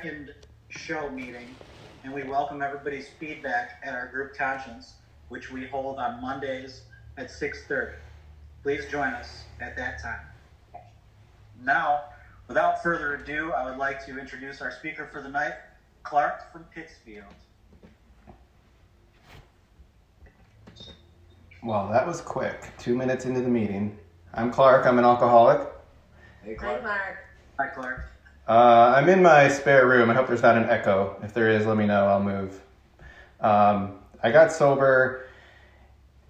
second show meeting, and we welcome everybody's feedback at our group conscience, which we hold on Mondays at 6:30. Please join us at that time. Now, without further ado, I would like to introduce our speaker for the night, Clark from Pittsfield. Well, that was quick. 2 minutes into the meeting. I'm Clark. I'm an alcoholic. Hey, Hi, Mark. Hi, Clark. I'm in my spare room. I hope there's not an echo. If there is, let me know. I'll move. I got sober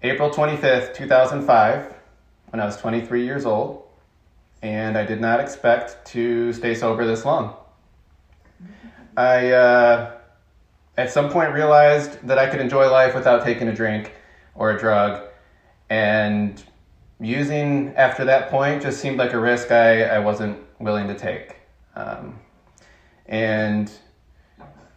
April 25th, 2005, when I was 23 years old, and I did not expect to stay sober this long. I, at some point, realized that I could enjoy life without taking a drink or a drug, and using after that point just seemed like a risk I wasn't willing to take. And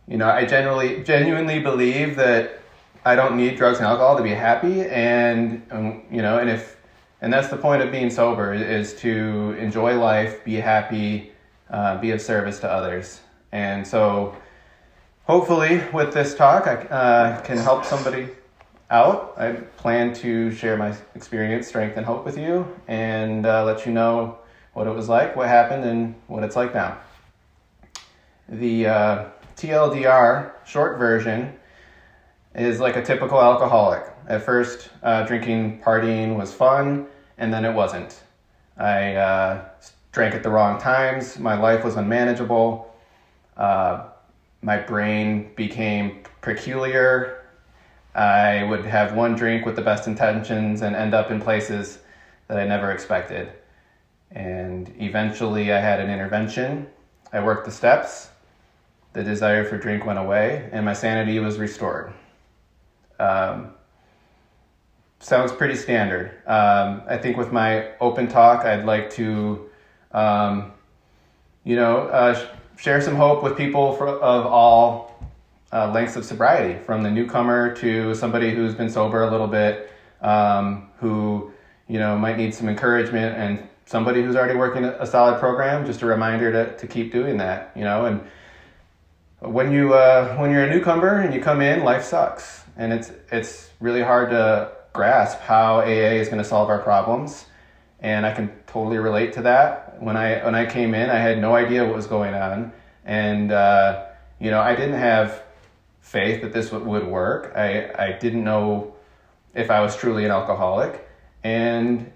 you know, I genuinely believe that I don't need drugs and alcohol to be happy, and you know, and that's the point of being sober, is to enjoy life, be happy, be of service to others. And so hopefully with this talk I can help somebody out. I plan to share my experience, strength, and hope with you, and let you know what it was like, what happened, and what it's like now. The TLDR short version is like a typical alcoholic. At first, drinking, partying was fun, and then it wasn't. I drank at the wrong times. My life was unmanageable. My brain became peculiar. I would have one drink with the best intentions and end up in places that I never expected. And eventually I had an intervention. I worked the steps. The desire for drink went away, and my sanity was restored. Sounds pretty standard. I think with my open talk, I'd like to, share some hope with people of all lengths of sobriety, from the newcomer to somebody who's been sober a little bit, who might need some encouragement, and somebody who's already working a solid program. Just a reminder to keep doing that, and when you're a newcomer and you come in, life sucks, and it's really hard to grasp how AA is going to solve our problems. And I can totally relate to that. When I came in, I had no idea what was going on, and I didn't have faith that this would work. I didn't know if I was truly an alcoholic, and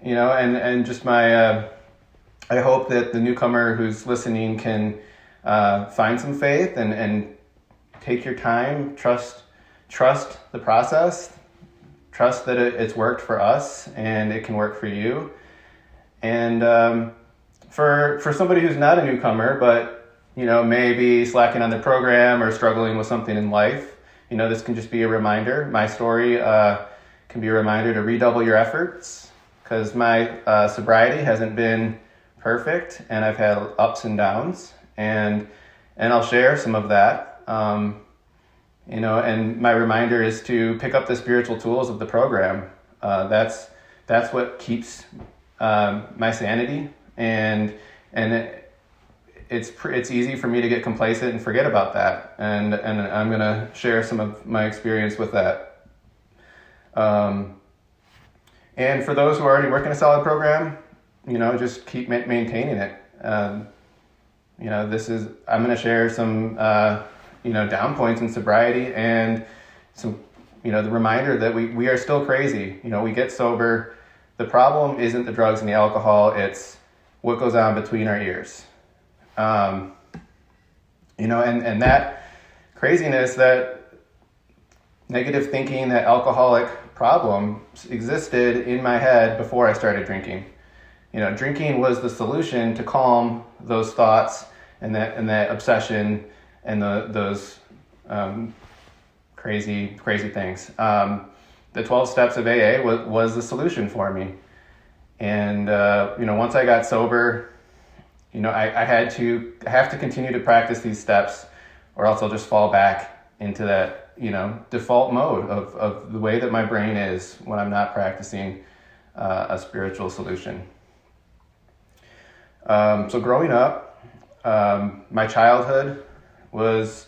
just my I hope that the newcomer who's listening can find some faith and take your time, trust the process, trust that it's worked for us and it can work for you. And for somebody who's not a newcomer, but maybe slacking on the program or struggling with something in life, this can just be a reminder. My story can be a reminder to redouble your efforts, because my sobriety hasn't been perfect, and I've had ups and downs, and I'll share some of that. And my reminder is to pick up the spiritual tools of the program. That's what keeps my sanity, and it's easy for me to get complacent and forget about that. And I'm gonna share some of my experience with that. And for those who are already working a solid program, just keep maintaining it. I'm going to share some, down points in sobriety, and some, the reminder that we are still crazy. We get sober. The problem isn't the drugs and the alcohol. It's what goes on between our ears. And that craziness, that negative thinking, that alcoholic problem existed in my head before I started drinking. Drinking was the solution to calm those thoughts and that obsession and those crazy things. The 12 steps of AA was the solution for me. And once I got sober, I have to continue to practice these steps, or else I'll just fall back into that default mode of the way that my brain is when I'm not practicing a spiritual solution. So growing up, my childhood was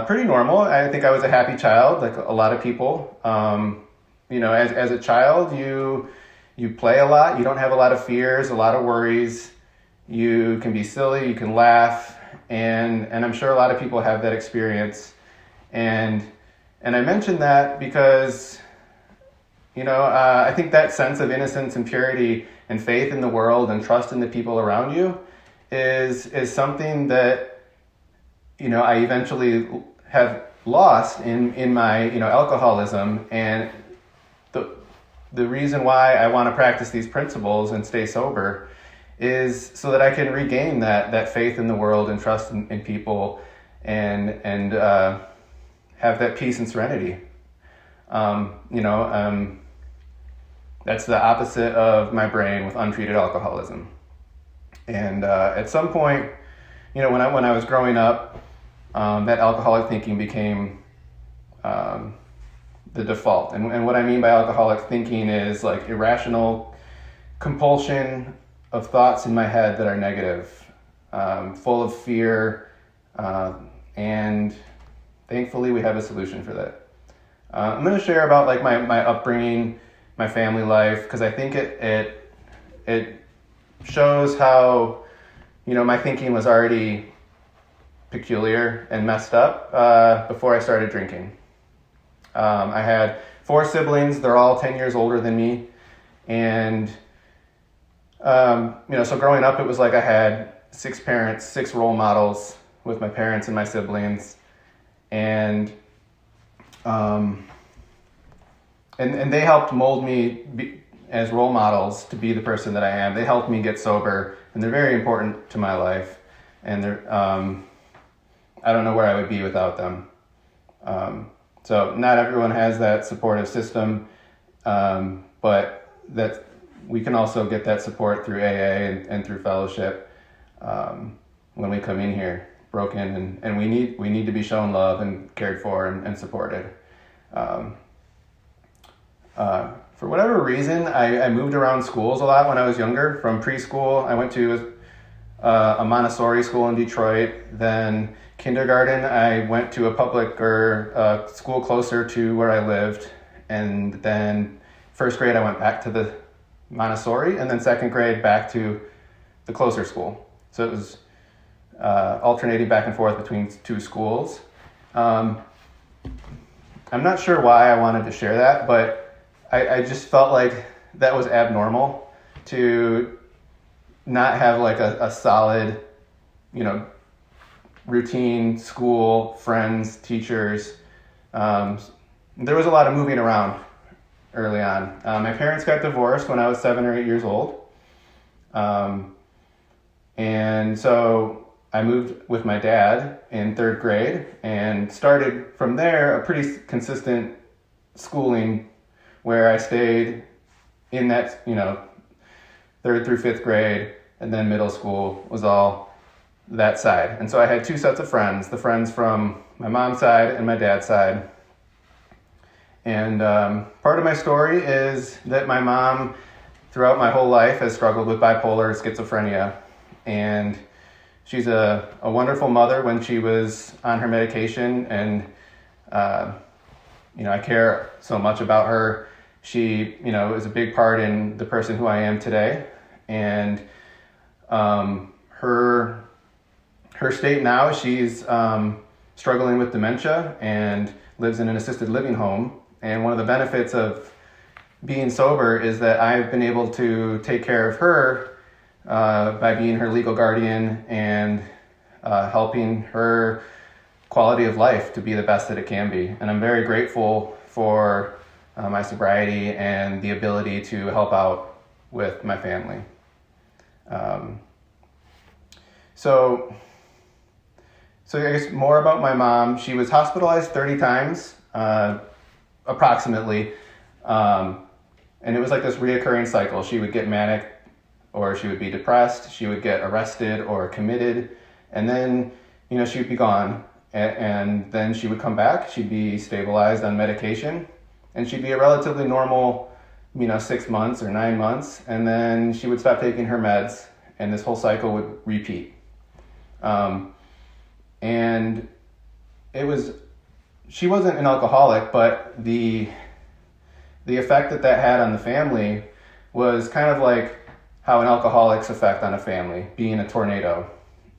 pretty normal. I think I was a happy child, like a lot of people. As a child, you play a lot. You don't have a lot of fears, a lot of worries. You can be silly, you can laugh, and I'm sure a lot of people have that experience. And I mention that because, I think that sense of innocence and purity and faith in the world and trust in the people around you is something that, I eventually have lost in my, alcoholism. And the reason why I want to practice these principles and stay sober is so that I can regain that faith in the world and trust in people and have that peace and serenity. That's the opposite of my brain with untreated alcoholism. And at some point, when I was growing up, that alcoholic thinking became the default. And what I mean by alcoholic thinking is like irrational compulsion of thoughts in my head that are negative, full of fear, and thankfully we have a solution for that. I'm going to share about like my upbringing, my family life, because I think it shows how, my thinking was already peculiar and messed up before I started drinking. I had 4 siblings. They're all 10 years older than me. And, so growing up, it was like I had 6 parents, 6 role models with my parents and my siblings. And they helped mold me as role models to be the person that I am. They helped me get sober, and they're very important to my life. And I don't know where I would be without them. So not everyone has that supportive system, but that we can also get that support through AA and through fellowship when we come in here broken, and we need to be shown love and cared for and supported. For whatever reason, I moved around schools a lot when I was younger. From preschool, I went to a Montessori school in Detroit. Then kindergarten, I went to a public or a school closer to where I lived. And then first grade, I went back to the Montessori, and then second grade back to the closer school. So it was alternating back and forth between 2 schools. I'm not sure why I wanted to share that, but I just felt like that was abnormal to not have like a solid, routine, school, friends, teachers. There was a lot of moving around early on. My parents got divorced when I was 7 or 8 years old. And so I moved with my dad in 3rd grade and started from there a pretty consistent schooling where I stayed in that, 3rd through 5th grade, and then middle school was all that side. And so I had 2 sets of friends, the friends from my mom's side and my dad's side. And part of my story is that my mom, throughout my whole life, has struggled with bipolar schizophrenia. And she's a wonderful mother when she was on her medication, and I care so much about her. She, is a big part in the person who I am today. And her state now, she's struggling with dementia and lives in an assisted living home. And one of the benefits of being sober is that I've been able to take care of her by being her legal guardian and helping her quality of life to be the best that it can be. And I'm very grateful for my sobriety and the ability to help out with my family. So I guess more about my mom. She was hospitalized 30 times, approximately. And it was like this reoccurring cycle. She would get manic, or she would be depressed. She would get arrested or committed. And then, she would be gone. And then she would come back. She'd be stabilized on medication. And she'd be a relatively normal, 6 months or 9 months. And then she would stop taking her meds. And this whole cycle would repeat. and she wasn't an alcoholic, but the effect that had on the family was kind of like how an alcoholic's effect on a family, being a tornado.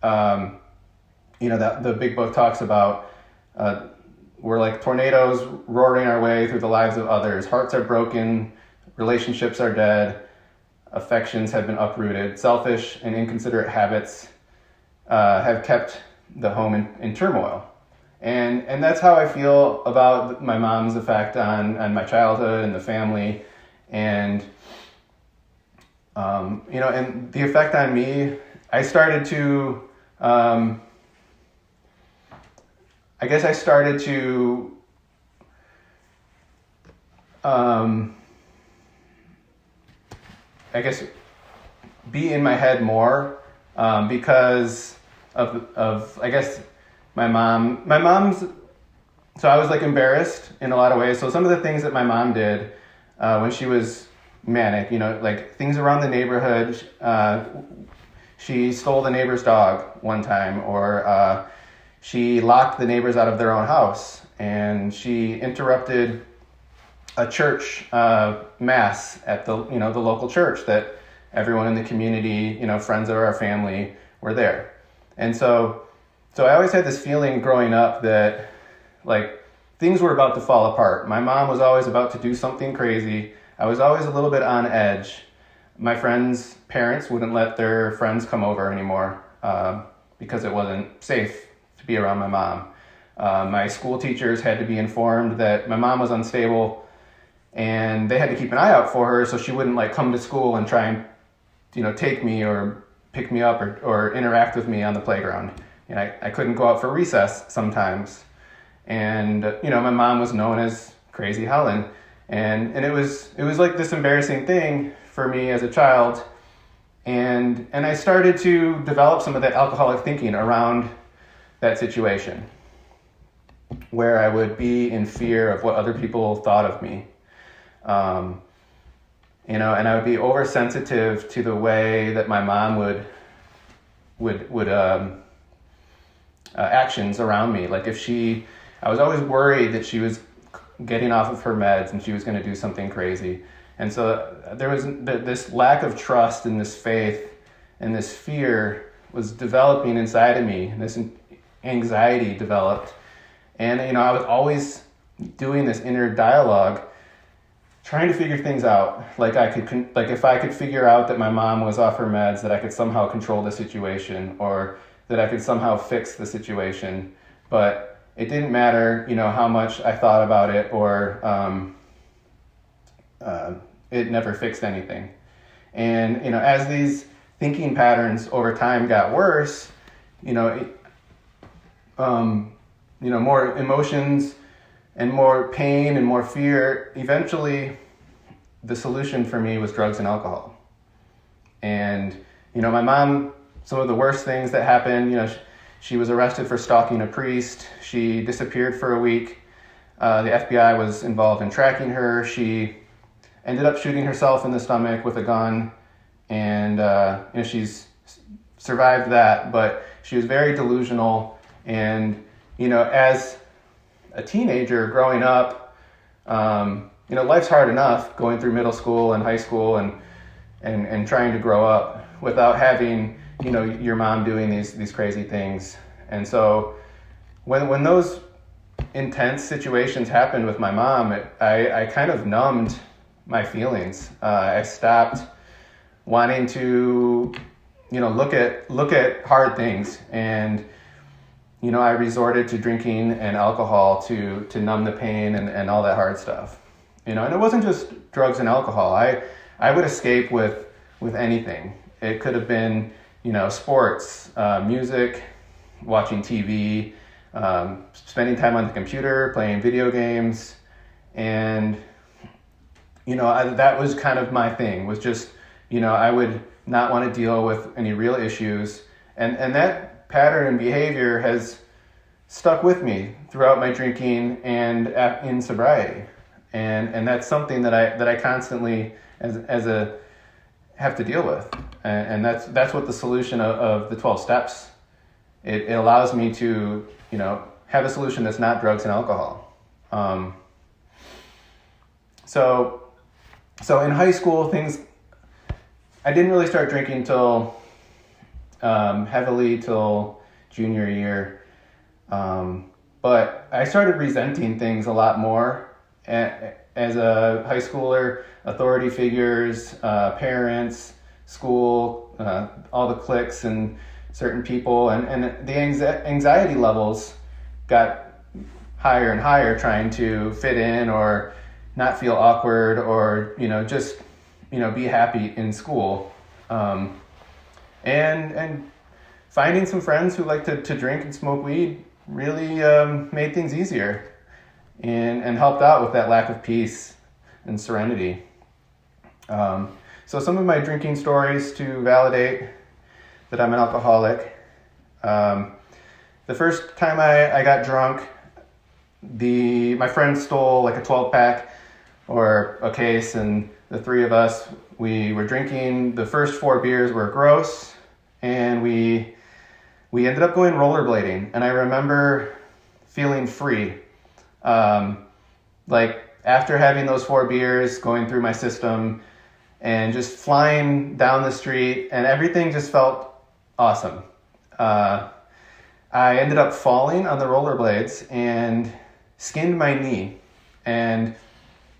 That the big book talks about, we're like tornadoes roaring our way through the lives of others. Hearts are broken, relationships are dead, affections have been uprooted, selfish and inconsiderate habits have kept the home in turmoil. And that's how I feel about my mom's effect on my childhood and the family. And, and the effect on me, I started to, be in my head more, because of my mom's, so I was like embarrassed in a lot of ways. So some of the things that my mom did, when she was manic, like things around the neighborhood, she stole the neighbor's dog one time, or, she locked the neighbors out of their own house, and she interrupted a church, mass at the local church that everyone in the community, friends of our family were there. And so I always had this feeling growing up that like things were about to fall apart. My mom was always about to do something crazy. I was always a little bit on edge. My friends' parents wouldn't let their friends come over anymore, because it wasn't safe to be around my mom. My school teachers had to be informed that my mom was unstable, and they had to keep an eye out for her so she wouldn't like come to school and try and take me or pick me up or interact with me on the playground. I couldn't go out for recess sometimes. And, my mom was known as Crazy Helen. And it was like this embarrassing thing for me as a child. And I started to develop some of that alcoholic thinking around that situation, where I would be in fear of what other people thought of me. And I would be oversensitive to the way that my mom would actions around me. Like I was always worried that she was getting off of her meds and she was going to do something crazy. And so there was this lack of trust and this faith and this fear was developing inside of me. This anxiety developed. And, I was always doing this inner dialogue, trying to figure things out. Like if I could figure out that my mom was off her meds, that I could somehow control the situation, or that I could somehow fix the situation. But it didn't matter, how much I thought about it, or it never fixed anything. And, as these thinking patterns over time got worse, more emotions and more pain and more fear, eventually the solution for me was drugs and alcohol. And, my mom, some of the worst things that happened, she was arrested for stalking a priest. She disappeared for a week. The FBI was involved in tracking her. She ended up shooting herself in the stomach with a gun. And, she's survived that, but she was very delusional. And, as a teenager growing up, life's hard enough going through middle school and high school and trying to grow up without having, your mom doing these crazy things. And so when those intense situations happened with my mom, I kind of numbed my feelings. I stopped wanting to, look at hard things. And, I resorted to drinking and alcohol to numb the pain and all that hard stuff. And it wasn't just drugs and alcohol. I would escape with anything. It could have been, sports, music, watching TV, spending time on the computer, playing video games. And, that was kind of my thing, was just, I would not want to deal with any real issues. And that pattern and behavior has stuck with me throughout my drinking and in sobriety. And that's something that I constantly have to deal with. And that's what the solution of the 12 steps, it allows me to have a solution that's not drugs and alcohol. So in high school, I didn't really start drinking till heavily till junior year. But I started resenting things a lot more as a high schooler. Authority figures, parents, school, all the cliques and certain people, and the anxiety levels got higher and higher, trying to fit in or not feel awkward, or just be happy in school, and finding some friends who like to drink and smoke weed really made things easier and helped out with that lack of peace and serenity. So some of my drinking stories to validate that I'm an alcoholic. The first time I got drunk, my friend stole like a 12-pack or a case, and the three of us, we were drinking. The first 4 beers were gross, and we ended up going rollerblading, and I remember feeling free. Like after having those 4 beers going through my system and just flying down the street, and everything just felt awesome. I ended up falling on the rollerblades and skinned my knee, and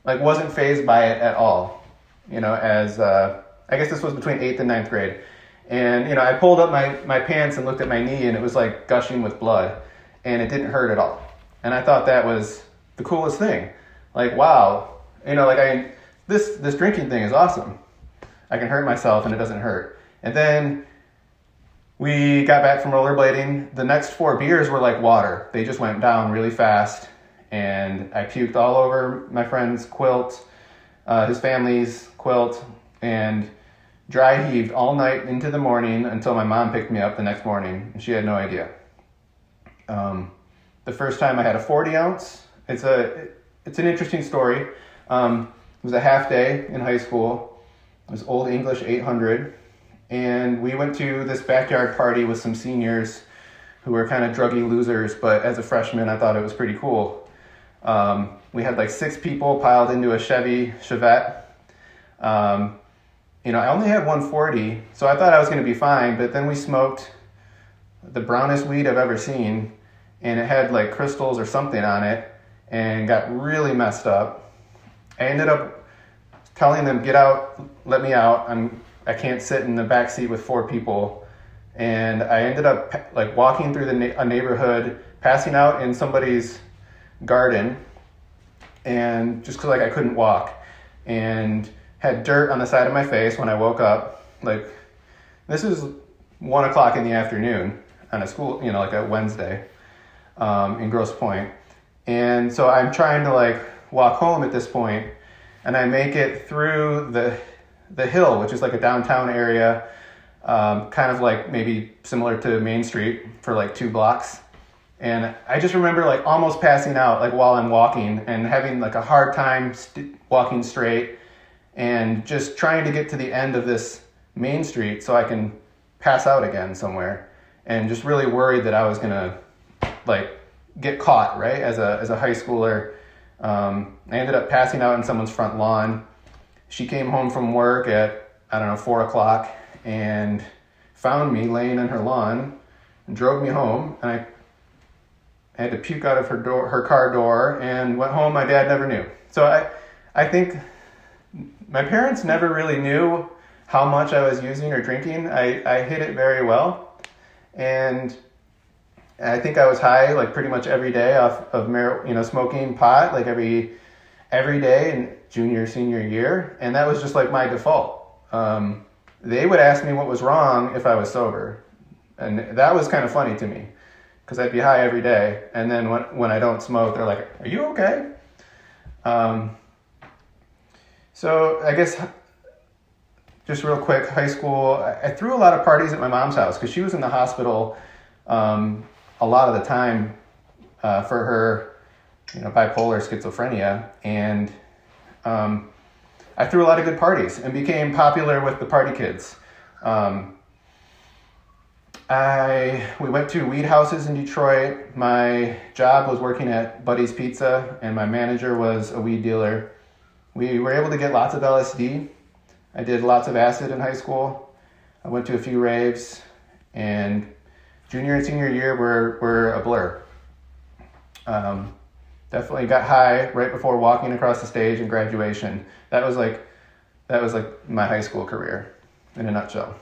wasn't fazed by it at all. As I guess this was between 8th and 9th grade. And, I pulled up my pants and looked at my knee, and it was like gushing with blood, and it didn't hurt at all. And I thought that was the coolest thing. Like, wow, this drinking thing is awesome. I can hurt myself and it doesn't hurt. And then we got back from rollerblading. The next 4 beers were like water. They just went down really fast, and I puked all over my friend's quilt, his family's quilt, and dry heaved all night into the morning until my mom picked me up the next morning, and she had no idea. The first time I had a 40 ounce, it's an interesting story. It was a half day in high school. It was Old English 800, and we went to this backyard party with some seniors who were kind of druggy losers, but as a freshman, I thought it was pretty cool. We had like 6 people piled into a Chevette. I only had 140, so I thought I was going to be fine, but then we smoked the brownest weed I've ever seen, and it had like crystals or something on it, and got really messed up. I ended up telling them, get out, let me out, I can't sit in the back seat with 4 people. And I ended up like walking through a neighborhood, passing out in somebody's garden, and just because I couldn't walk, and had dirt on the side of my face when I woke up. Like, this is 1 o'clock in the afternoon on a school, like a Wednesday, in Grosse Pointe. And so I'm trying to walk home at this point, and I make it through the hill, which is like a downtown area, kind of like maybe similar to Main Street for 2 blocks. And I just remember almost passing out while I'm walking, and having a hard time walking straight, and just trying to get to the end of this Main Street so I can pass out again somewhere, and just really worried that I was gonna get caught, right? As a high schooler. I ended up passing out in someone's front lawn. She came home from work at 4 o'clock and found me laying on her lawn and drove me home, and I had to puke out of her car door, and went home. My dad never knew. So I think my parents never really knew how much I was using or drinking. I hid it very well, and I think I was high pretty much every day off of smoking pot every day in junior, senior year, and that was just my default. They would ask me what was wrong if I was sober, and that was kind of funny to me, because I'd be high every day, and then when I don't smoke, they're like, "Are you okay?" So I guess just real quick, high school, I threw a lot of parties at my mom's house because she was in the hospital a lot of the time for her, bipolar schizophrenia, and I threw a lot of good parties and became popular with the party kids. we went to weed houses in Detroit. My job was working at Buddy's Pizza, and my manager was a weed dealer. We were able to get lots of LSD. I did lots of acid in high school. I went to a few raves, and junior and senior year were a blur. Definitely got high right before walking across the stage in graduation. That was like my high school career in a nutshell.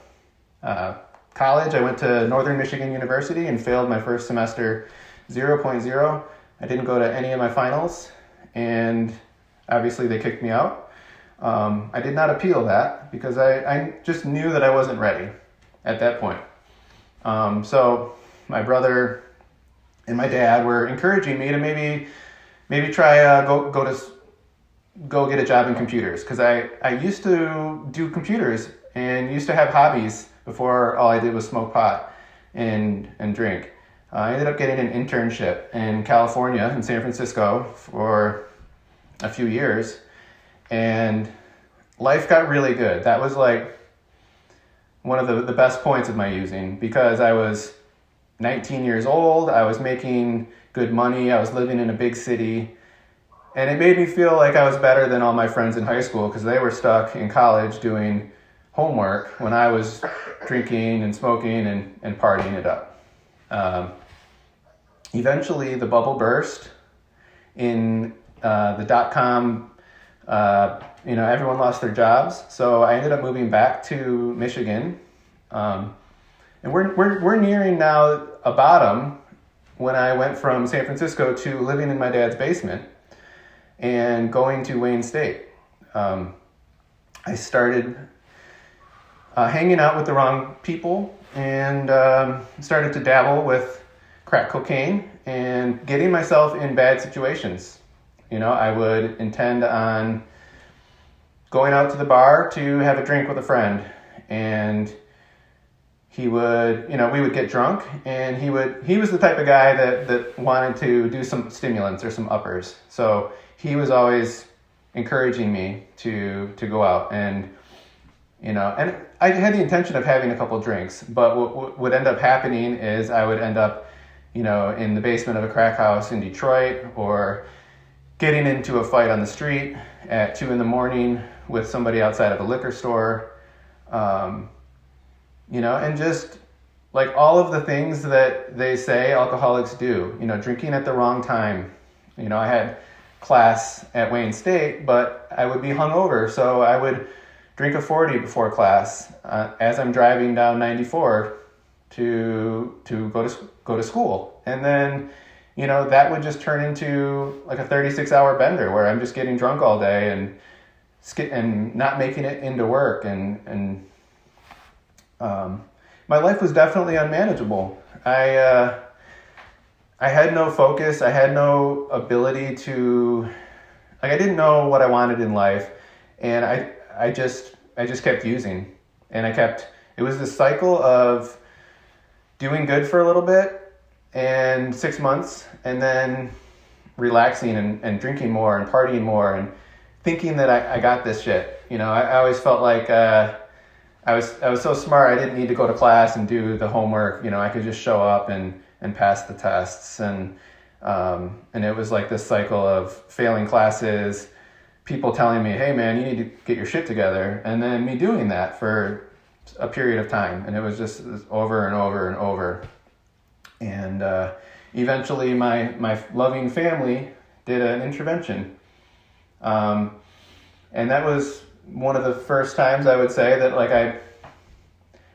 College, I went to Northern Michigan University and failed my first semester 0.0. I didn't go to any of my finals, and obviously they kicked me out. I did not appeal that because I just knew that I wasn't ready at that point. So my brother and my dad were encouraging me to maybe try go get a job in computers, because I used to do computers and used to have hobbies before all I did was smoke pot and drink. I ended up getting an internship in California, in San Francisco, for a few years, and life got really good. That was like one of the best points of my using, because I was 19 years old, I was making good money, I was living in a big city, and it made me feel like I was better than all my friends in high school, because they were stuck in college doing homework when I was drinking and smoking and partying it up. Eventually the bubble burst in the .com. Everyone lost their jobs, so I ended up moving back to Michigan, and we're nearing now a bottom when I went from San Francisco to living in my dad's basement and going to Wayne State. I started hanging out with the wrong people and started to dabble with crack cocaine and getting myself in bad situations. I would intend on going out to the bar to have a drink with a friend, and we would get drunk, and he was the type of guy that wanted to do some stimulants or some uppers. So he was always encouraging me to go out, and I had the intention of having a couple drinks, but what would end up happening is I would end up, in the basement of a crack house in Detroit, or getting into a fight on the street at 2 a.m. with somebody outside of a liquor store, and just like all of the things that they say alcoholics do, drinking at the wrong time. I had class at Wayne State, but I would be hungover, so I would drink a 40 before class as I'm driving down 94 to go to school. And then, that would just turn into like a 36-hour bender where I'm just getting drunk all day and not making it into work. And my life was definitely unmanageable. I had no focus. I had no ability I didn't know what I wanted in life. And I just kept using, and it was this cycle of doing good for a little bit and 6 months, and then relaxing and drinking more and partying more and thinking that I got this shit. I always felt like I was so smart I didn't need to go to class and do the homework. I could just show up and pass the tests, and it was like this cycle of failing classes, people telling me, hey man, you need to get your shit together, and then me doing that for a period of time, and it was just over and over and over. And eventually my loving family did an intervention, and that was one of the first times I would say that like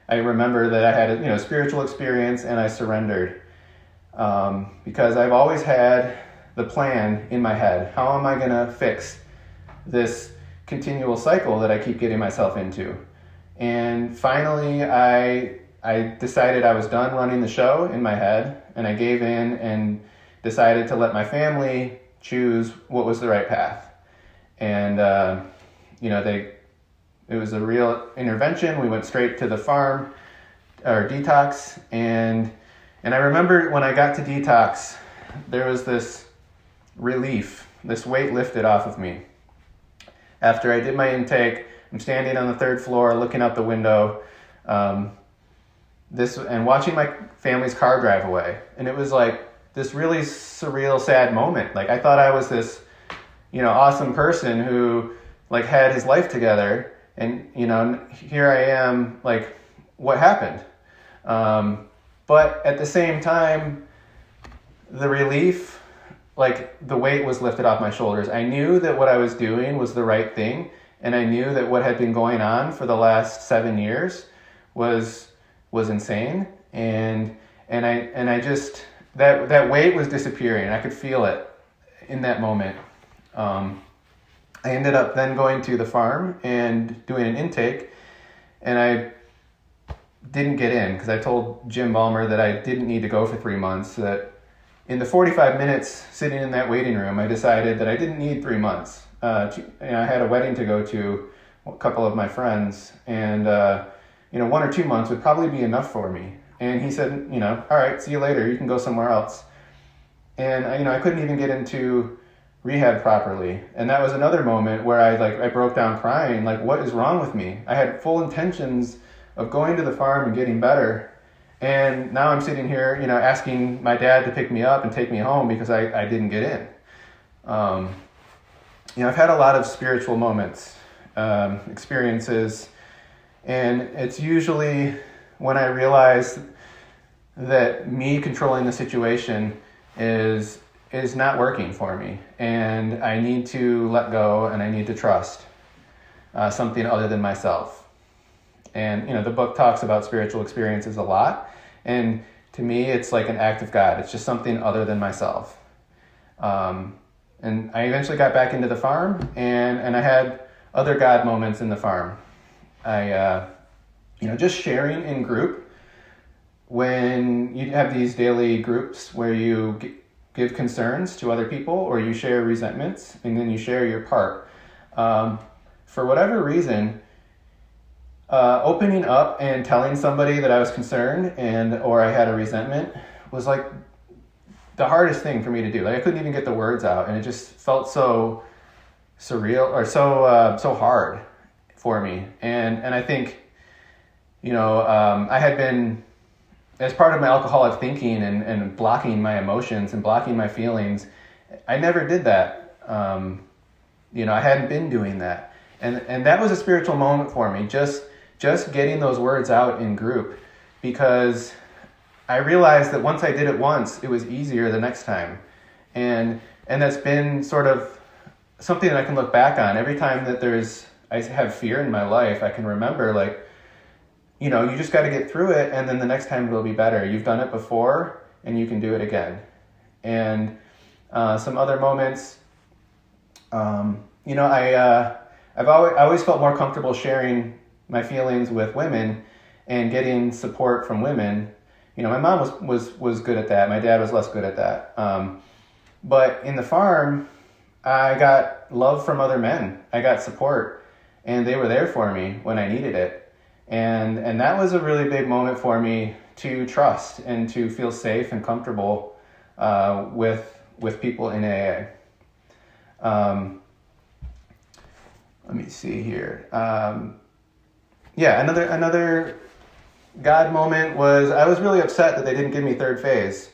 I remember that I had a spiritual experience, and I surrendered, because I've always had the plan in my head. How am I gonna fix this continual cycle that I keep getting myself into? And finally, I decided I was done running the show in my head, and I gave in and decided to let my family choose what was the right path. And it was a real intervention. We went straight to the farm or detox, and I remember when I got to detox, there was this relief, this weight lifted off of me. After I did my intake, I'm standing on the 3rd floor looking out the window. and watching my family's car drive away. And it was like this really surreal, sad moment. Like I thought I was this, awesome person who like had his life together, and here I am, like, what happened? But at the same time, the relief, like the weight was lifted off my shoulders. I knew that what I was doing was the right thing, and I knew that what had been going on for the last 7 years was insane, and I just, that weight was disappearing. I could feel it in that moment. I ended up then going to the farm and doing an intake, and I didn't get in because I told Jim Ballmer that I didn't need to go for 3 months. That in the 45 minutes sitting in that waiting room, I decided that I didn't need 3 months. I had a wedding to go to, a couple of my friends, and 1 or 2 months would probably be enough for me. And he said, all right, see you later. You can go somewhere else. And I couldn't even get into rehab properly. And that was another moment where I broke down crying. Like, what is wrong with me? I had full intentions of going to the farm and getting better. And now I'm sitting here, asking my dad to pick me up and take me home because I didn't get in. I've had a lot of spiritual moments, experiences, and it's usually when I realize that me controlling the situation is not working for me, and I need to let go, and I need to trust something other than myself. And the book talks about spiritual experiences a lot, and to me it's like an act of God. It's just something other than myself. And I eventually got back into the farm, and I had other God moments in the farm. I just sharing in group, when you have these daily groups where you give concerns to other people, or you share resentments, and then you share your part. For whatever reason, opening up and telling somebody that I was concerned or I had a resentment was like the hardest thing for me to do. Like I couldn't even get the words out, and it just felt so surreal, or so hard for me. And I think, I had been, as part of my alcoholic thinking and blocking my emotions and blocking my feelings, I never did that. I hadn't been doing that. And that was a spiritual moment for me, just getting those words out in group, because I realized that once I did it once, it was easier the next time. And that's been sort of something that I can look back on. Every time that I have fear in my life, I can remember, like, you just got to get through it, and then the next time it'll be better. You've done it before, and you can do it again. And some other moments, I always felt more comfortable sharing my feelings with women and getting support from women. My mom was good at that. My dad was less good at that. But in the farm, I got love from other men. I got support, and they were there for me when I needed it. And that was a really big moment for me to trust and to feel safe and comfortable with people in AA. Let me see here. Another God moment was, I was really upset that they didn't give me third phase.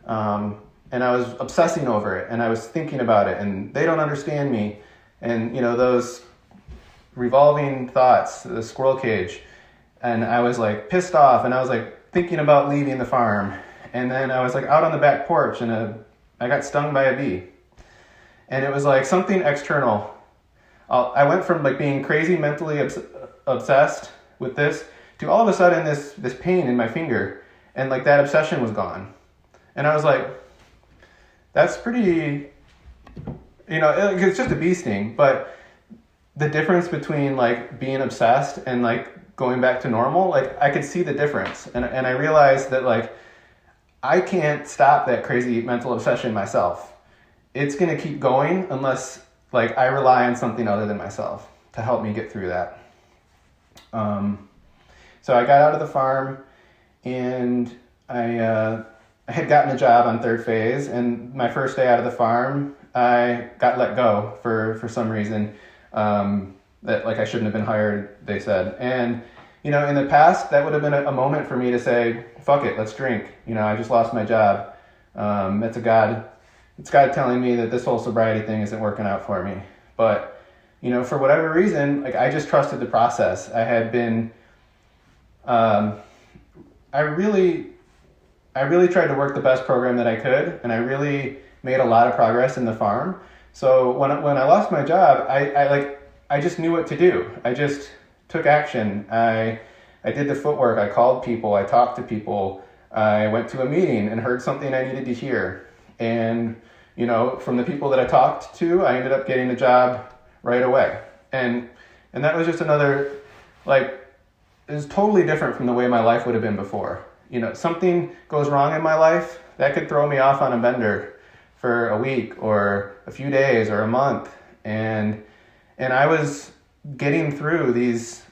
And I was obsessing over it, and I was thinking about it, and they don't understand me. And, those revolving thoughts, the squirrel cage. And I was like pissed off, and I was like thinking about leaving the farm. And then I was like out on the back porch, and I got stung by a bee. And it was like something external. I went from like being crazy mentally obsessed with this to all of a sudden this pain in my finger, and like that obsession was gone. And I was like, that's pretty, it's just a bee sting, but the difference between like being obsessed and like going back to normal, like I could see the difference. And I realized that like I can't stop that crazy mental obsession myself. It's going to keep going unless like I rely on something other than myself to help me get through that. So I got out of the farm, and I had gotten a job on third phase, and my first day out of the farm, I got let go for some reason, that like I shouldn't have been hired, they said. And in the past, that would have been a moment for me to say, fuck it, let's drink. I just lost my job. It's God telling me that this whole sobriety thing isn't working out for me. But, for whatever reason, like, I just trusted the process. I had been, I really tried to work the best program that I could, and I really made a lot of progress in the farm. So when I lost my job, I just knew what to do. I just took action. I did the footwork. I called people. I talked to people. I went to a meeting and heard something I needed to hear. And, from the people that I talked to, I ended up getting a job right away. And that was just another, it was totally different from the way my life would have been before. Something goes wrong in my life, that could throw me off on a bender for a week or a few days or a month. And I was getting through these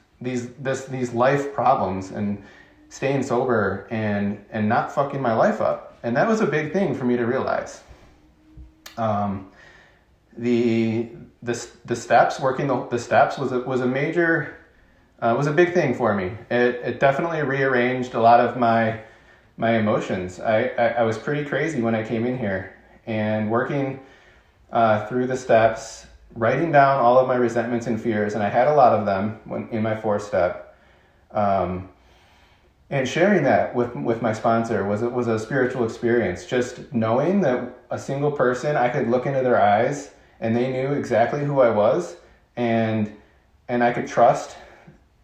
life problems and staying sober and not fucking my life up. And that was a big thing for me to realize. The steps, working the steps was a major, was a big thing for me. It definitely rearranged a lot of my emotions. I was pretty crazy when I came in here, and working through the steps, writing down all of my resentments and fears, and I had a lot of them in my 4-step, and sharing that with my sponsor was a spiritual experience. Just knowing that a single person, I could look into their eyes and they knew exactly who I was, and I could trust,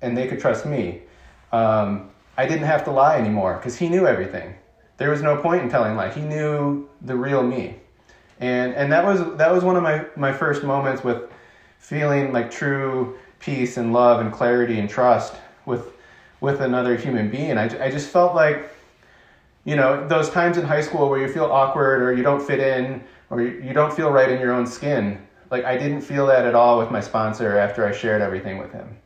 and they could trust me. I didn't have to lie anymore because he knew everything. There was no point in telling lie. He knew the real me. And that was one of my first moments with feeling like true peace and love and clarity and trust with another human being. I just felt like, those times in high school where you feel awkward or you don't fit in or you don't feel right in your own skin. Like, I didn't feel that at all with my sponsor after I shared everything with him.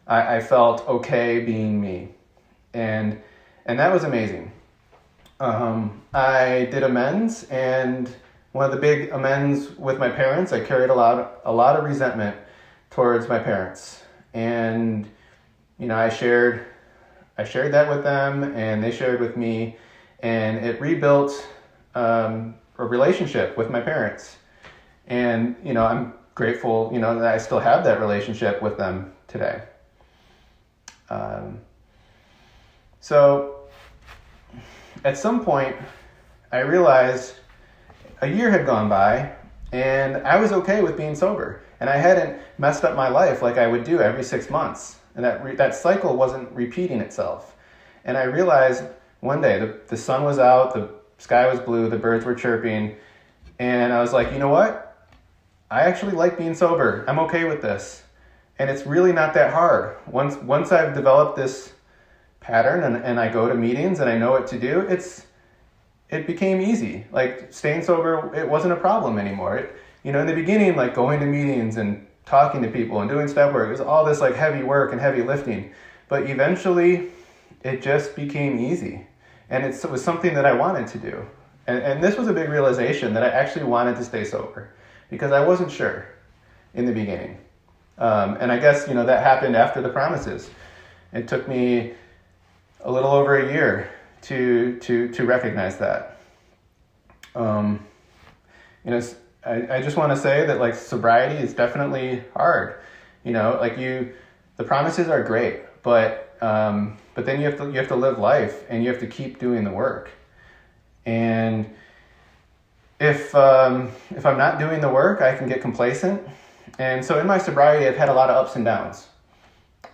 I felt okay being me. And that was amazing. I did amends, and one of the big amends with my parents, I carried a lot of resentment towards my parents. And, I shared that with them, and they shared with me, and it rebuilt a relationship with my parents. And, I'm grateful, that I still have that relationship with them today. So at some point, I realized a year had gone by, and I was okay with being sober. And I hadn't messed up my life like I would do every 6 months. And that cycle wasn't repeating itself. And I realized one day the sun was out, the sky was blue, the birds were chirping, and I was like, you know what? I actually like being sober. I'm okay with this. And it's really not that hard. Once I've developed this pattern and I go to meetings and I know what to do, it became easy. Like, staying sober, it wasn't a problem anymore. In the beginning, like going to meetings and talking to people and doing step work, it was all this like heavy work and heavy lifting. But eventually, it just became easy. And it was something that I wanted to do. And this was a big realization that I actually wanted to stay sober, because I wasn't sure in the beginning. And I guess, that happened after the promises. It took me a little over a year to recognize that. I just want to say that, like, sobriety is definitely hard. The promises are great, but then you have to live life, and you have to keep doing the work. And if I'm not doing the work, I can get complacent. And so in my sobriety, I've had a lot of ups and downs.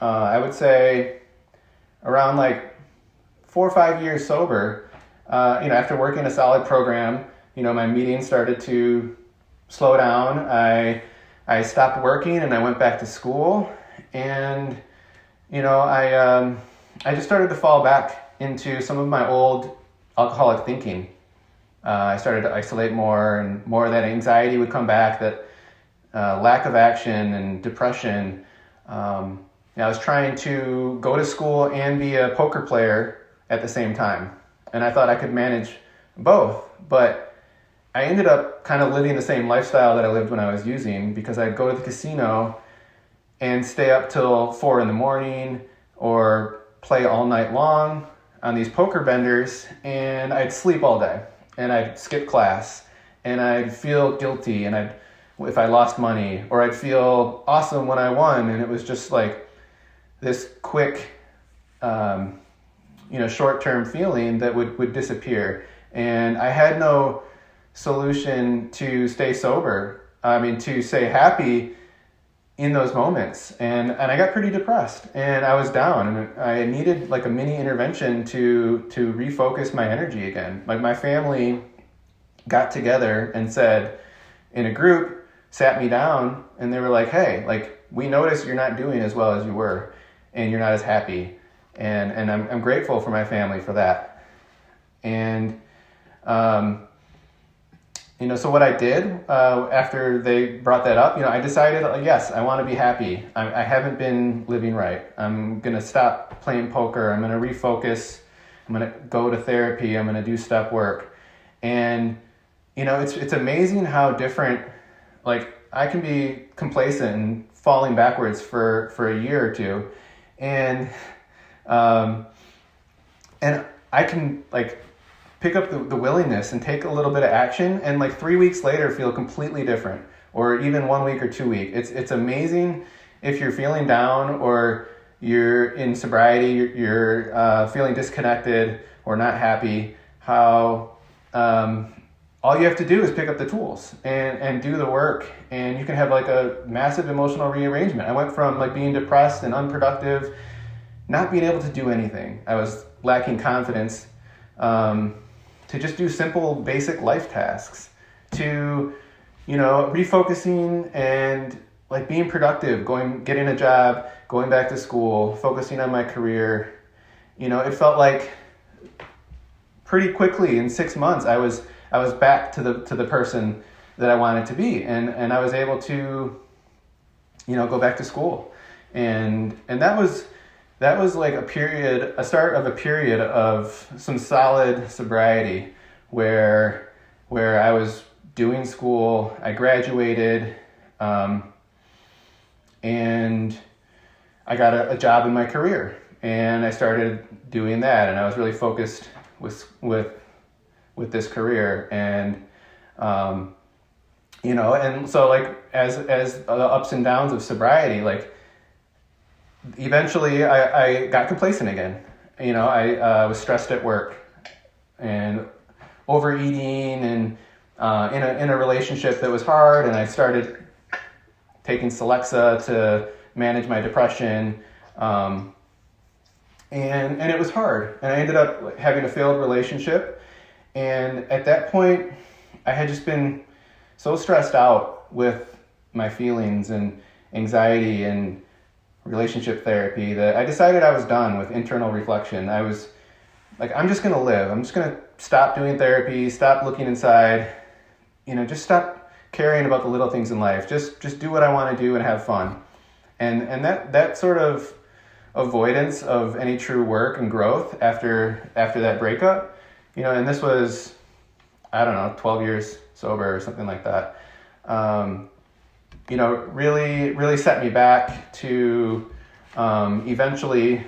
I would say around like 4 or 5 years sober, after working a solid program, my meetings started to slow down. I stopped working and I went back to school, and I just started to fall back into some of my old alcoholic thinking. I started to isolate more, and more of that anxiety would come back, that lack of action and depression. I was trying to go to school and be a poker player at the same time, and I thought I could manage both, but I ended up kind of living the same lifestyle that I lived when I was using, because I'd go to the casino and stay up till 4 a.m, or play all night long on these poker benders, and I'd sleep all day, and I'd skip class, and I'd feel guilty, and if I lost money, or I'd feel awesome when I won, and it was just like this quick, short-term feeling that would disappear. And I had no solution to stay sober. To stay happy in those moments. And I got pretty depressed, and I was down, and I needed like a mini intervention to refocus my energy again. Like, my family got together and said, in a group, sat me down, and they were like, hey, like, we notice you're not doing as well as you were, and you're not as happy. And I'm grateful for my family for that. And, so what I did after they brought that up, I decided, yes, I want to be happy. I haven't been living right. I'm going to stop playing poker. I'm going to refocus. I'm going to go to therapy. I'm going to do step work. And, it's amazing how different, like, I can be complacent and falling backwards for a year or two. And I can, like, pick up the willingness and take a little bit of action, and like 3 weeks later feel completely different, or even 1 week or 2 weeks. It's amazing if you're feeling down, or you're in sobriety, you're feeling disconnected or not happy, how all you have to do is pick up the tools and do the work, and you can have like a massive emotional rearrangement. I went from like being depressed and unproductive, not being able to do anything. I was lacking confidence, to just do simple, basic life tasks, to, refocusing and like being productive, getting a job, going back to school, focusing on my career. It felt like pretty quickly in 6 months, I was back to the person that I wanted to be. And I was able to, go back to school. And that was like a start of a period of some solid sobriety where I was doing school. I graduated, and I got a job in my career, and I started doing that, and I was really focused with this career, and and so like as the ups and downs of sobriety, like, eventually I got complacent again. I was stressed at work and overeating, and in a relationship that was hard, and I started taking Celexa to manage my depression, and it was hard, and I ended up having a failed relationship. And at that point, I had just been so stressed out with my feelings and anxiety and relationship therapy that I decided I was done with internal reflection. I was like, I'm just going to live. I'm just going to stop doing therapy, stop looking inside, just stop caring about the little things in life. Just do what I want to do and have fun. And that sort of avoidance of any true work and growth after that breakup, and this was, I don't know, 12 years sober or something like that. Really, really set me back to eventually,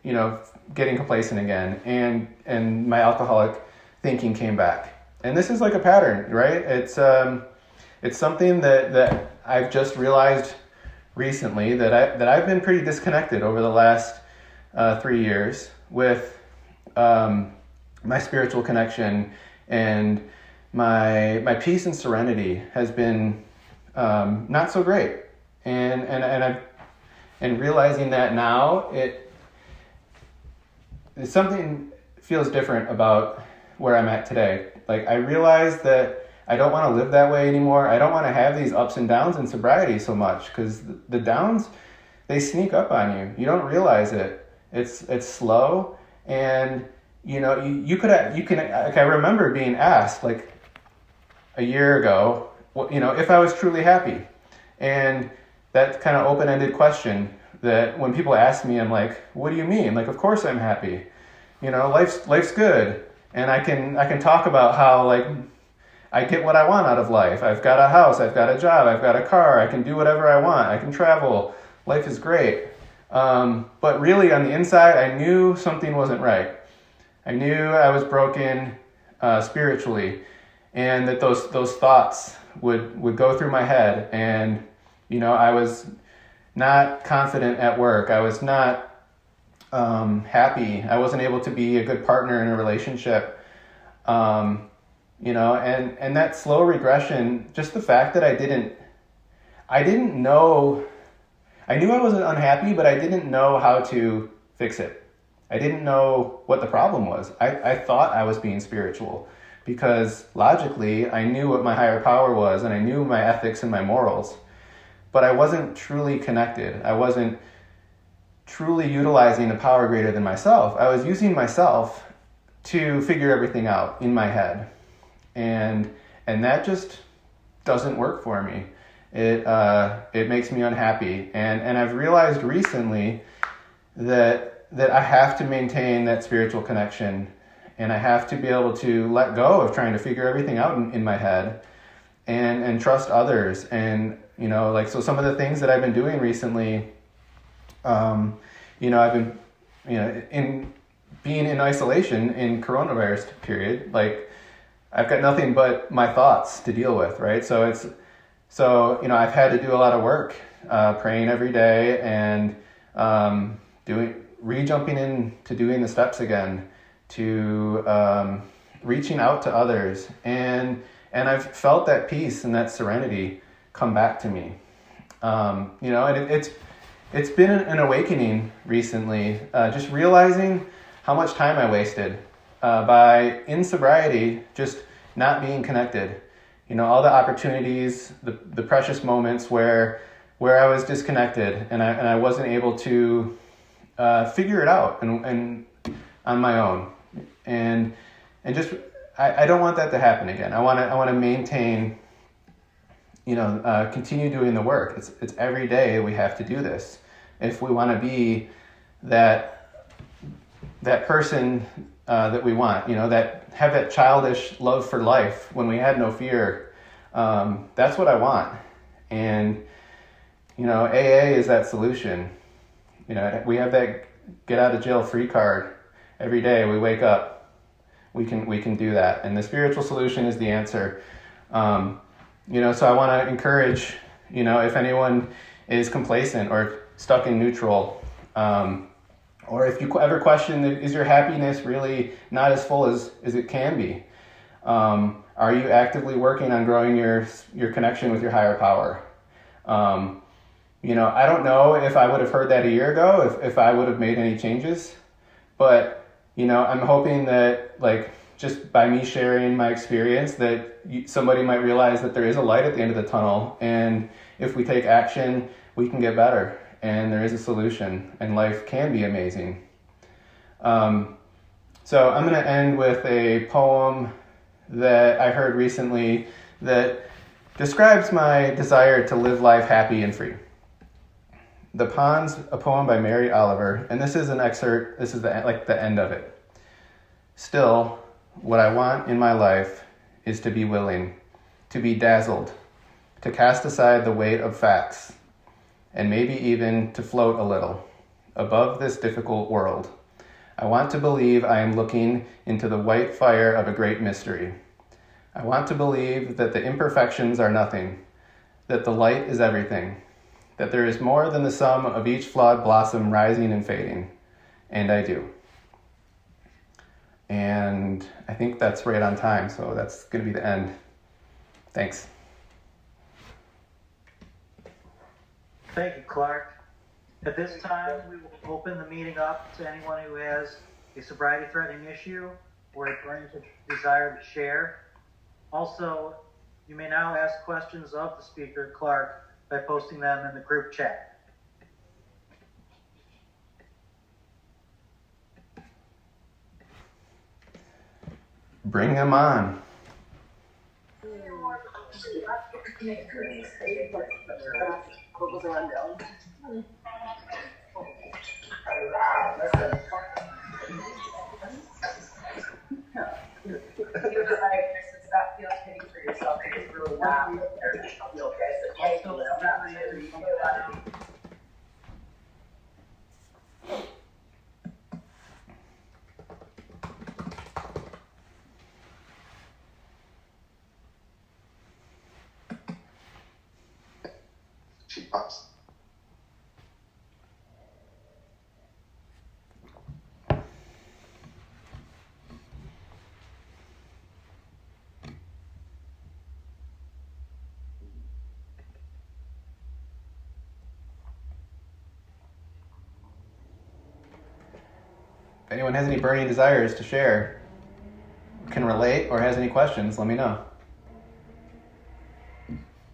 getting complacent again, and my alcoholic thinking came back. And this is like a pattern, right? It's something that I've just realized recently, that I've been pretty disconnected over the last 3 years with my spiritual connection, and my peace and serenity has been not so great, and realizing that now, something feels different about where I'm at today. Like, I realize that I don't want to live that way anymore. I don't want to have these ups and downs in sobriety so much, because the downs, they sneak up on you. You don't realize it. It's slow, and you can. Like, I remember being asked like a year ago, if I was truly happy, and that kind of open-ended question that when people ask me, I'm like, what do you mean? Like, of course I'm happy. Life's good, and I can talk about how, like, I get what I want out of life. I've got a house, I've got a job, I've got a car, I can do whatever I want, I can travel. Life is great. But really on the inside, I knew something wasn't right. I knew I was broken spiritually, and that those thoughts would go through my head. And, I was not confident at work. I was not happy. I wasn't able to be a good partner in a relationship. And that slow regression, just the fact that I didn't know, I knew I wasn't unhappy, but I didn't know how to fix it. I didn't know what the problem was. I thought I was being spiritual because logically I knew what my higher power was and I knew my ethics and my morals, but I wasn't truly connected. I wasn't truly utilizing the power greater than myself. I was using myself to figure everything out in my head. And that just doesn't work for me. It makes me unhappy. And I've realized recently that I have to maintain that spiritual connection, and I have to be able to let go of trying to figure everything out in my head and trust others. And, so some of the things that I've been doing recently, I've been, in being in isolation in coronavirus period, like I've got nothing but my thoughts to deal with, right? So I've had to do a lot of work, praying every day and jumping into doing the steps again, to reaching out to others, and I've felt that peace and that serenity come back to me. And it's been an awakening recently, just realizing how much time I wasted by in sobriety, just not being connected. All the opportunities, the precious moments where I was disconnected and I wasn't able to figure it out and on my own. And just I don't want that to happen again. I want to maintain, continue doing the work. It's every day we have to do this if we want to be that person that we want, that have that childish love for life when we had no fear. That's what I want. And, AA is that solution. We have that get out of jail free card every day. We wake up, we can do that. And the spiritual solution is the answer. So I want to encourage, if anyone is complacent or stuck in neutral, or if you ever question, is your happiness really not as full as it can be? Are you actively working on growing your connection with your higher power? I don't know if I would have heard that a year ago, if I would have made any changes, but, I'm hoping that, just by me sharing my experience, that somebody might realize that there is a light at the end of the tunnel, and if we take action, we can get better, and there is a solution, and life can be amazing. So I'm going to end with a poem that I heard recently that describes my desire to live life happy and free. The Pawns, a poem by Mary Oliver, and this is an excerpt, this is the end of it. Still, what I want in my life is to be willing, to be dazzled, to cast aside the weight of facts, and maybe even to float a little above this difficult world. I want to believe I am looking into the white fire of a great mystery. I want to believe that the imperfections are nothing, that the light is everything, that there is more than the sum of each flawed blossom rising and fading, and I do. And I think that's right on time, so that's going to be the end. Thanks. Thank you, Clark. At this time, we will open the meeting up to anyone who has a sobriety-threatening issue or a burning desire to share. Also, you may now ask questions of the speaker, Clark, by posting them in the group chat. Bring them on. Stop feeling pity for yourself. It's really not. You'll get it. Pops. If anyone has any burning desires to share, can relate, or has any questions, let me know.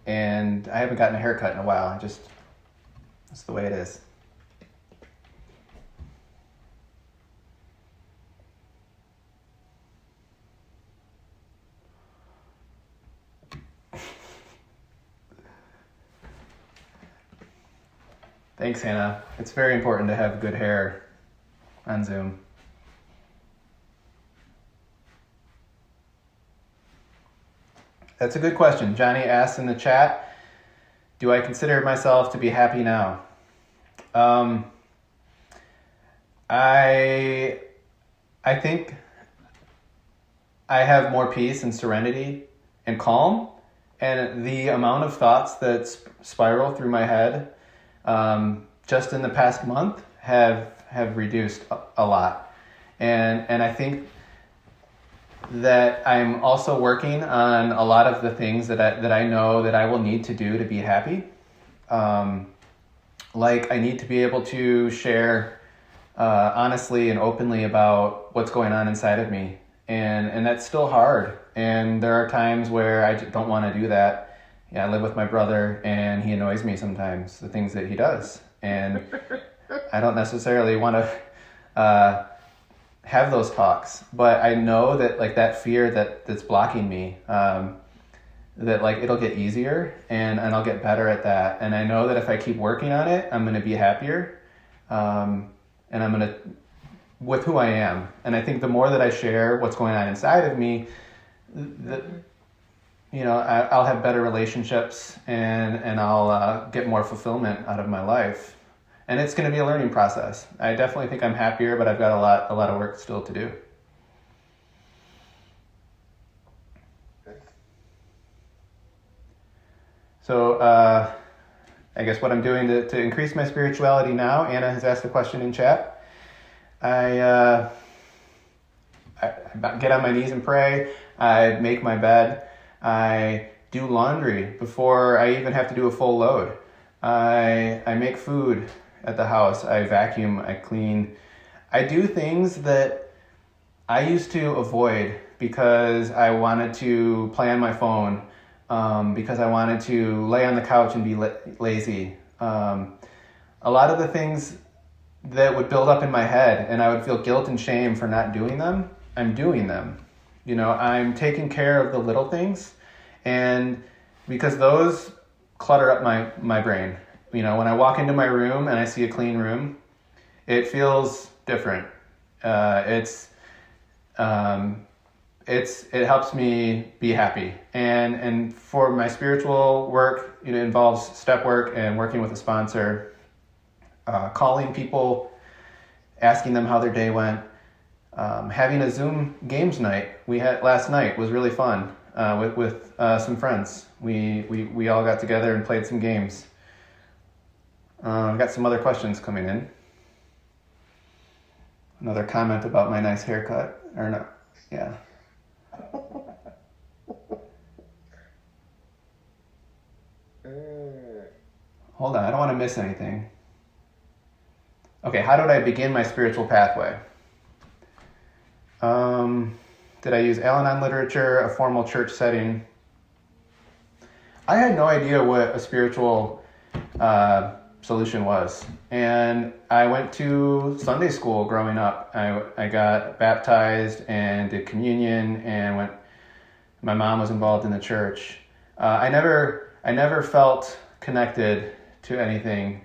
And I haven't gotten a haircut in a while. That's the way it is. Thanks, Hannah. It's very important to have good hair on Zoom. That's a good question. Johnny asked in the chat, do I consider myself to be happy now? I think I have more peace and serenity and calm, and the amount of thoughts that spiral through my head just in the past month have reduced a lot. And I think that I'm also working on a lot of the things that I know that I will need to do to be happy. Like I need to be able to share honestly and openly about what's going on inside of me. And that's still hard. And there are times where I don't want to do that. Yeah, I live with my brother and he annoys me sometimes, the things that he does. And I don't necessarily want to have those talks, but I know that like that fear that's blocking me, that like it'll get easier and I'll get better at that. And I know that if I keep working on it, I'm going to be happier. And I'm going to, with who I am. And I think the more that I share what's going on inside of me, I'll have better relationships and I'll get more fulfillment out of my life. And it's going to be a learning process. I definitely think I'm happier, but I've got a lot of work still to do. Okay. So I guess what I'm doing to increase my spirituality now, Anna has asked a question in chat. I get on my knees and pray. I make my bed. I do laundry before I even have to do a full load. I make food at the house. I vacuum, I clean. I do things that I used to avoid because I wanted to play on my phone, because I wanted to lay on the couch and be lazy. A lot of the things that would build up in my head and I would feel guilt and shame for not doing them, I'm doing them. I'm taking care of the little things, and because those clutter up my brain. When I walk into my room and I see a clean room, it feels different. It helps me be happy. And for my spiritual work, it involves step work and working with a sponsor, calling people, asking them how their day went, having a Zoom games night we had last night was really fun with some friends. We all got together and played some games. I've got some other questions coming in. Another comment about my nice haircut, or no, yeah. Hold on, I don't want to miss anything. Okay, how did I begin my spiritual pathway? Did I use Al-Anon literature, a formal church setting? I had no idea what a spiritual solution was. And I went to Sunday school growing up. I got baptized and did communion and my mom was involved in the church. I never felt connected to anything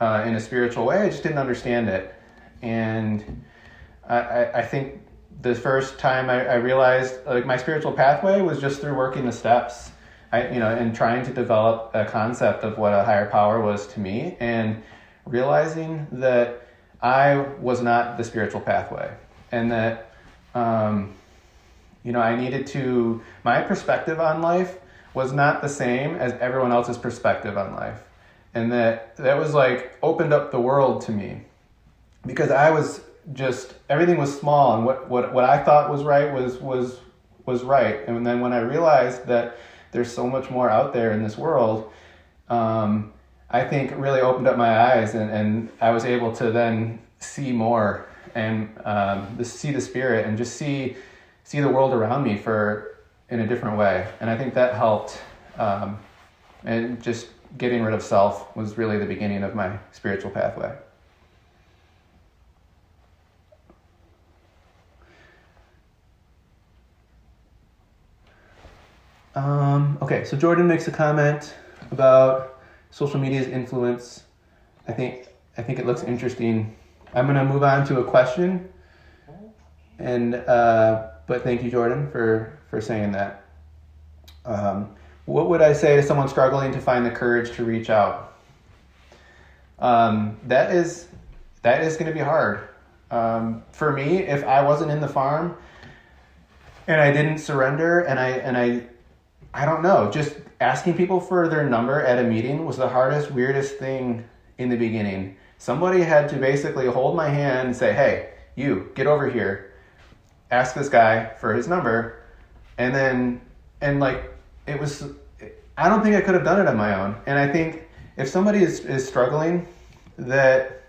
in a spiritual way. I just didn't understand it. And I think the first time I realized like my spiritual pathway was just through working the steps. And trying to develop a concept of what a higher power was to me and realizing that I was not the spiritual pathway and that, I needed to, my perspective on life was not the same as everyone else's perspective on life. and that was like opened up the world to me, because I was just, everything was small, and what I thought was right was right. And then when I realized that there's so much more out there in this world, I think it really opened up my eyes, and I was able to then see more, and see the spirit, and just see the world around me in a different way. And I think that helped, and just getting rid of self was really the beginning of my spiritual pathway. Okay, so Jordan makes a comment about social media's influence. I think it looks interesting. I'm gonna move on to a question, and but thank you, Jordan, for saying that. What would I say to someone struggling to find the courage to reach out? That is going to be hard. For me, if I wasn't in the farm and I didn't surrender, and I don't know, just asking people for their number at a meeting was the hardest, weirdest thing in the beginning. Somebody had to basically hold my hand and say, "Hey, you, get over here. Ask this guy for his number." And like, it was, I don't think I could have done it on my own. And I think if somebody is struggling, that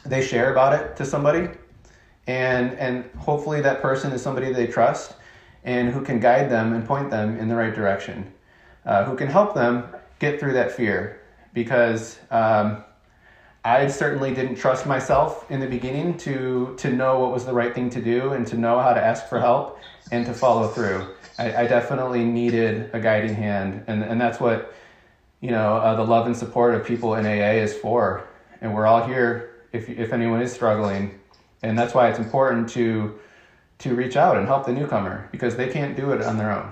they share about it to somebody, and hopefully that person is somebody they trust, and who can guide them and point them in the right direction, who can help them get through that fear. Because I certainly didn't trust myself in the beginning to know what was the right thing to do, and to know how to ask for help and to follow through. I definitely needed a guiding hand, and that's what, the love and support of people in AA is for. And we're all here if anyone is struggling, and that's why it's important to reach out and help the newcomer, because they can't do it on their own.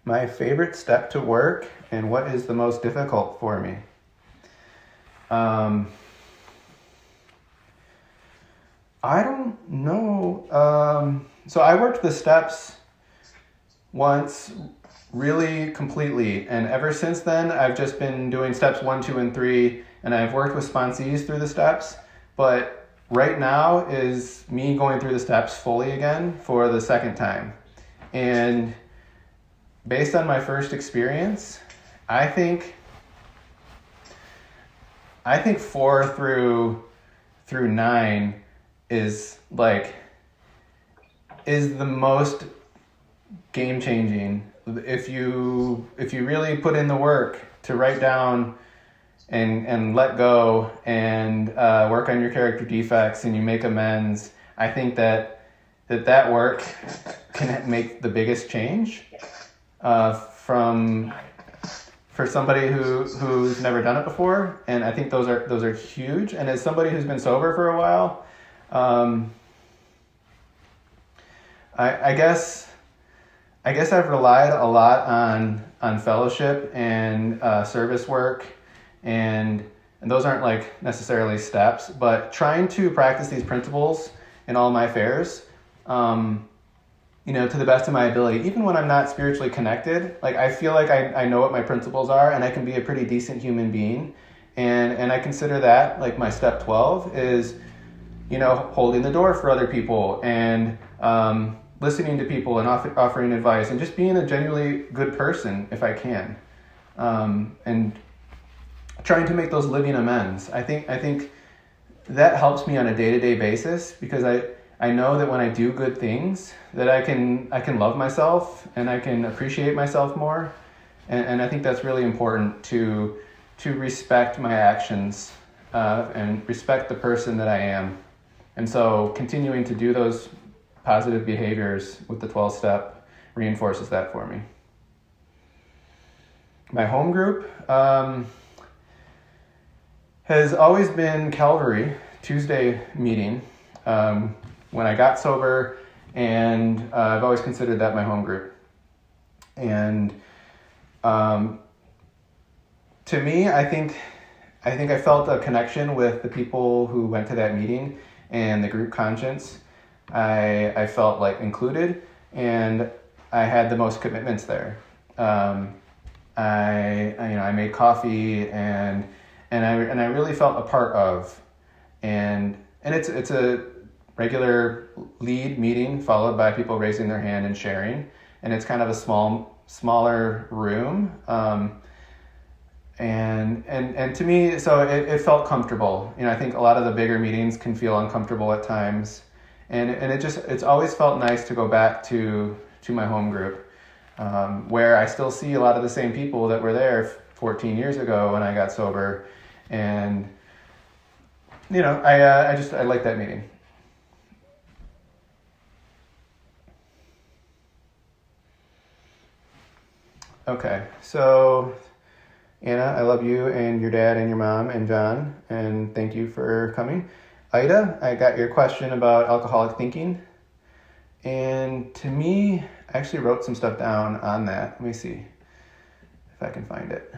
My favorite step to work, and what is the most difficult for me? I don't know. So I worked the steps once really completely, and ever since then I've just been doing steps 1, 2, and 3, and I've worked with sponsees through the steps. But right now is me going through the steps fully again for the second time. And based on my first experience, I think 4 through 9 is the most game changing. If you really put in the work to write down and let go, and work on your character defects, and you make amends, I think that work can make the biggest change for somebody who's never done it before. And I think those are huge. And as somebody who's been sober for a while, I guess I've relied a lot on fellowship and service work, and those aren't like necessarily steps, but trying to practice these principles in all my affairs, to the best of my ability, even when I'm not spiritually connected. Like, I feel like I know what my principles are, and I can be a pretty decent human being, and I consider that like my step 12 is, holding the door for other people, and listening to people, and offering advice, and just being a genuinely good person if I can, and trying to make those living amends. I think that helps me on a day-to-day basis, because I know that when I do good things, that I can love myself, and I can appreciate myself more, and I think that's really important to respect my actions, and respect the person that I am. And so continuing to do those positive behaviors with the 12-step reinforces that for me. My home group has always been Calvary, Tuesday meeting, when I got sober, and I've always considered that my home group. And to me, I think I felt a connection with the people who went to that meeting and the group conscience. I felt like included, and I had the most commitments there. I made coffee, and I really felt a part of. And it's a regular lead meeting followed by people raising their hand and sharing, and it's kind of a smaller room. And to me, so it felt comfortable. I think a lot of the bigger meetings can feel uncomfortable at times, and it's always felt nice to go back to my home group, where I still see a lot of the same people that were there 14 years ago when I got sober, and I like that meeting. Okay, so Anna, I love you and your dad and your mom and John, and thank you for coming. Ida, I got your question about alcoholic thinking, and to me, I actually wrote some stuff down on that. Let me see if I can find it.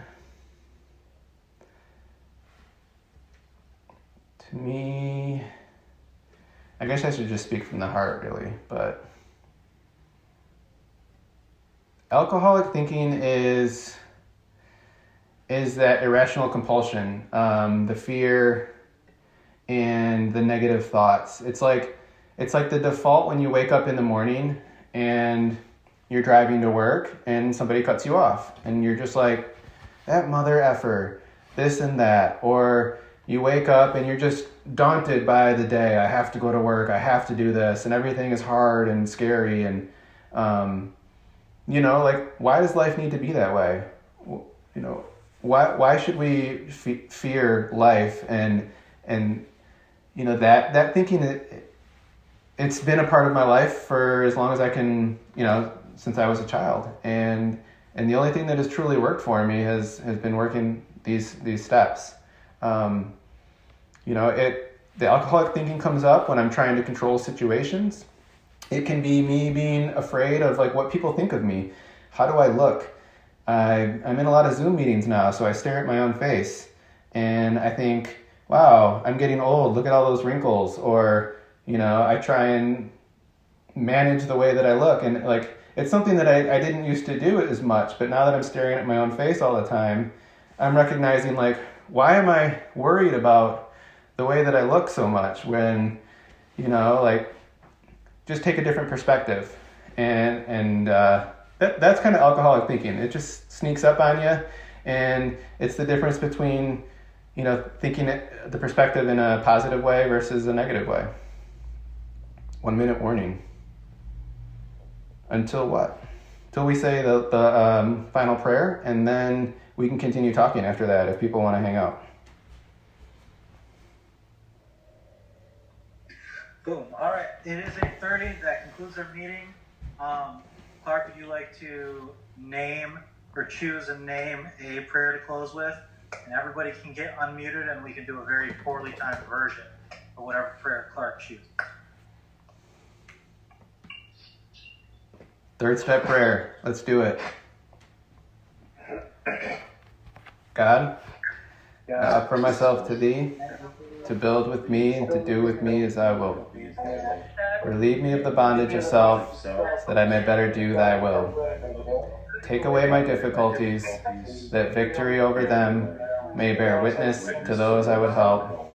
To me, I guess I should just speak from the heart, really, but alcoholic thinking is that irrational compulsion, the fear and the negative thoughts. It's like the default when you wake up in the morning and you're driving to work and somebody cuts you off and you're just like, that mother effer, this and that. Or you wake up and you're just daunted by the day. I have to go to work. I have to do this, and everything is hard and scary. And why does life need to be that way? Why should we fear life? And that thinking, it's been a part of my life for as long as I can, since I was a child. And the only thing that has truly worked for me has been working these steps. The alcoholic thinking comes up when I'm trying to control situations. It can be me being afraid of what people think of me. How do I look? I'm in a lot of Zoom meetings now, so I stare at my own face and I think, wow, I'm getting old. Look at all those wrinkles. Or, I try and manage the way that I look. And it's something that I didn't used to do as much, but now that I'm staring at my own face all the time, I'm recognizing why am I worried about the way that I look so much when, just take a different perspective. And that's kind of alcoholic thinking. It just sneaks up on you, and it's the difference between, thinking the perspective in a positive way versus a negative way. 1 minute warning. Until what? Till we say the final prayer, and then we can continue talking after that if people want to hang out. Boom. All right. It is 8:30. That concludes our meeting. Clark, would you like to name or choose and name a prayer to close with? And everybody can get unmuted, and we can do a very poorly timed version of whatever prayer Clark chooses. Third step prayer. Let's do it. God, I offer myself to thee, to build with me and to do with me as I will. Relieve me of the bondage of self, so that I may better do thy will. Take away my difficulties, that victory over them may bear witness to those I would help.